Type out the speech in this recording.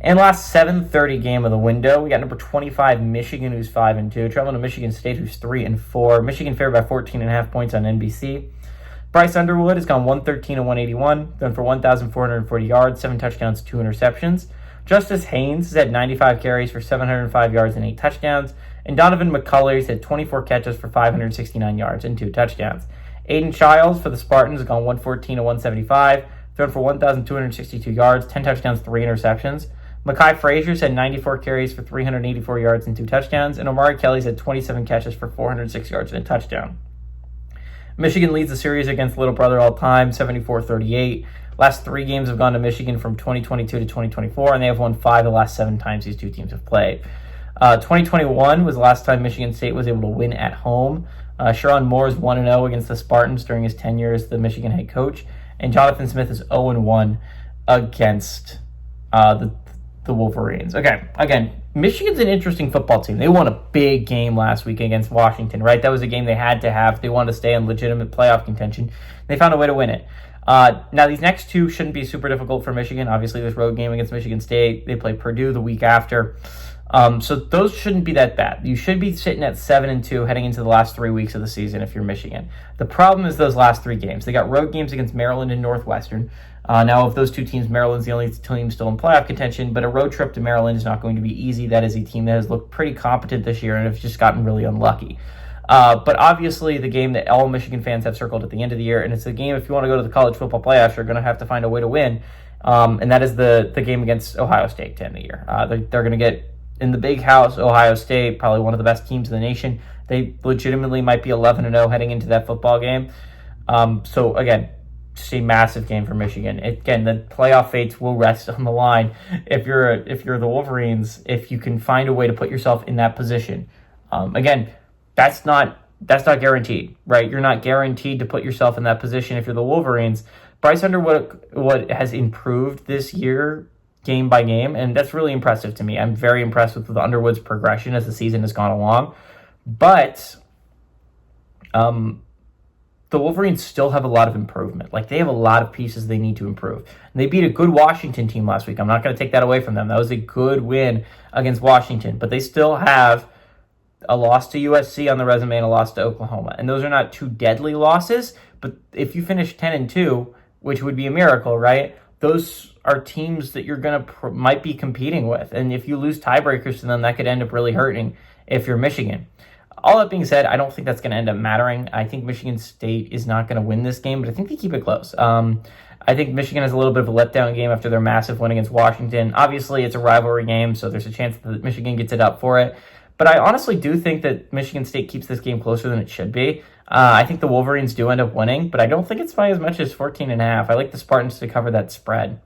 And last 7:30 game of the window, we got number 25 Michigan, who's 5-2, traveling to Michigan State, who's 3-4. Michigan favored by 14.5 points on NBC. Bryce Underwood has gone 113 and 181, thrown for 1,440 yards, 7 touchdowns, 2 interceptions. Justice Haynes has had 95 carries for 705 yards and 8 touchdowns. And Donovan McCullers had 24 catches for 569 yards and 2 touchdowns. Aiden Childs for the Spartans has gone 114 and 175, thrown for 1,262 yards, 10 touchdowns, 3 interceptions. Mekhi Frazier's had 94 carries for 384 yards and 2 touchdowns. And Omari Kelly's had 27 catches for 406 yards and a touchdown. Michigan leads the series against Little Brother all time, 74-38. Last 3 games have gone to Michigan from 2022 to 2024, and they have won 5 of the last 7 times these two teams have played. 2021 was the last time Michigan State was able to win at home. Sherrone Moore is 1-0 against the Spartans during his tenure as the Michigan head coach, and Jonathan Smith is 0-1 against the Wolverines. Okay, again, Michigan's an interesting football team. They won a big game last week against Washington, right? That was a game they had to have. They wanted to stay in legitimate playoff contention. They found a way to win it. Now, these next 2 shouldn't be super difficult for Michigan. Obviously, this road game against Michigan State, they play Purdue the week after. So those shouldn't be that bad. You should be sitting at 7-2 heading into the last 3 weeks of the season if you're Michigan. The problem is those last 3 games. They got road games against Maryland and Northwestern. Now, of those 2 teams, Maryland's the only team still in playoff contention, but a road trip to Maryland is not going to be easy. That is a team that has looked pretty competent this year and has just gotten really unlucky. But obviously, the game that all Michigan fans have circled at the end of the year, and it's a game if you want to go to the college football playoffs, you're going to have to find a way to win, and that is the game against Ohio State to end the year. They're going to get in the big house, Ohio State, probably one of the best teams in the nation. They legitimately might be 11-0 heading into that football game. So again, just a massive game for Michigan. Again, the playoff fates will rest on the line if you're the Wolverines, if you can find a way to put yourself in that position. Again, that's not guaranteed, right? You're not guaranteed to put yourself in that position if you're the Wolverines. Bryce Underwood has improved this year game by game, and that's really impressive to me. I'm very impressed with Underwood's progression as the season has gone along. But the Wolverines still have a lot of improvement. Like, they have a lot of pieces they need to improve. And they beat a good Washington team last week. I'm not going to take that away from them. That was a good win against Washington. But they still have a loss to USC on the resume and a loss to Oklahoma. And those are not 2 deadly losses. But if you finish 10-2, which would be a miracle, right? Those are teams that you're going to might be competing with. And if you lose tiebreakers to them, that could end up really hurting if you're Michigan. All that being said, I don't think that's going to end up mattering. I think Michigan State is not going to win this game, but I think they keep it close. I think Michigan has a little bit of a letdown game after their massive win against Washington. Obviously, it's a rivalry game, so there's a chance that Michigan gets it up for it. But I honestly do think that Michigan State keeps this game closer than it should be. I think the Wolverines do end up winning, but I don't think it's by as much as 14.5. I like the Spartans to cover that spread.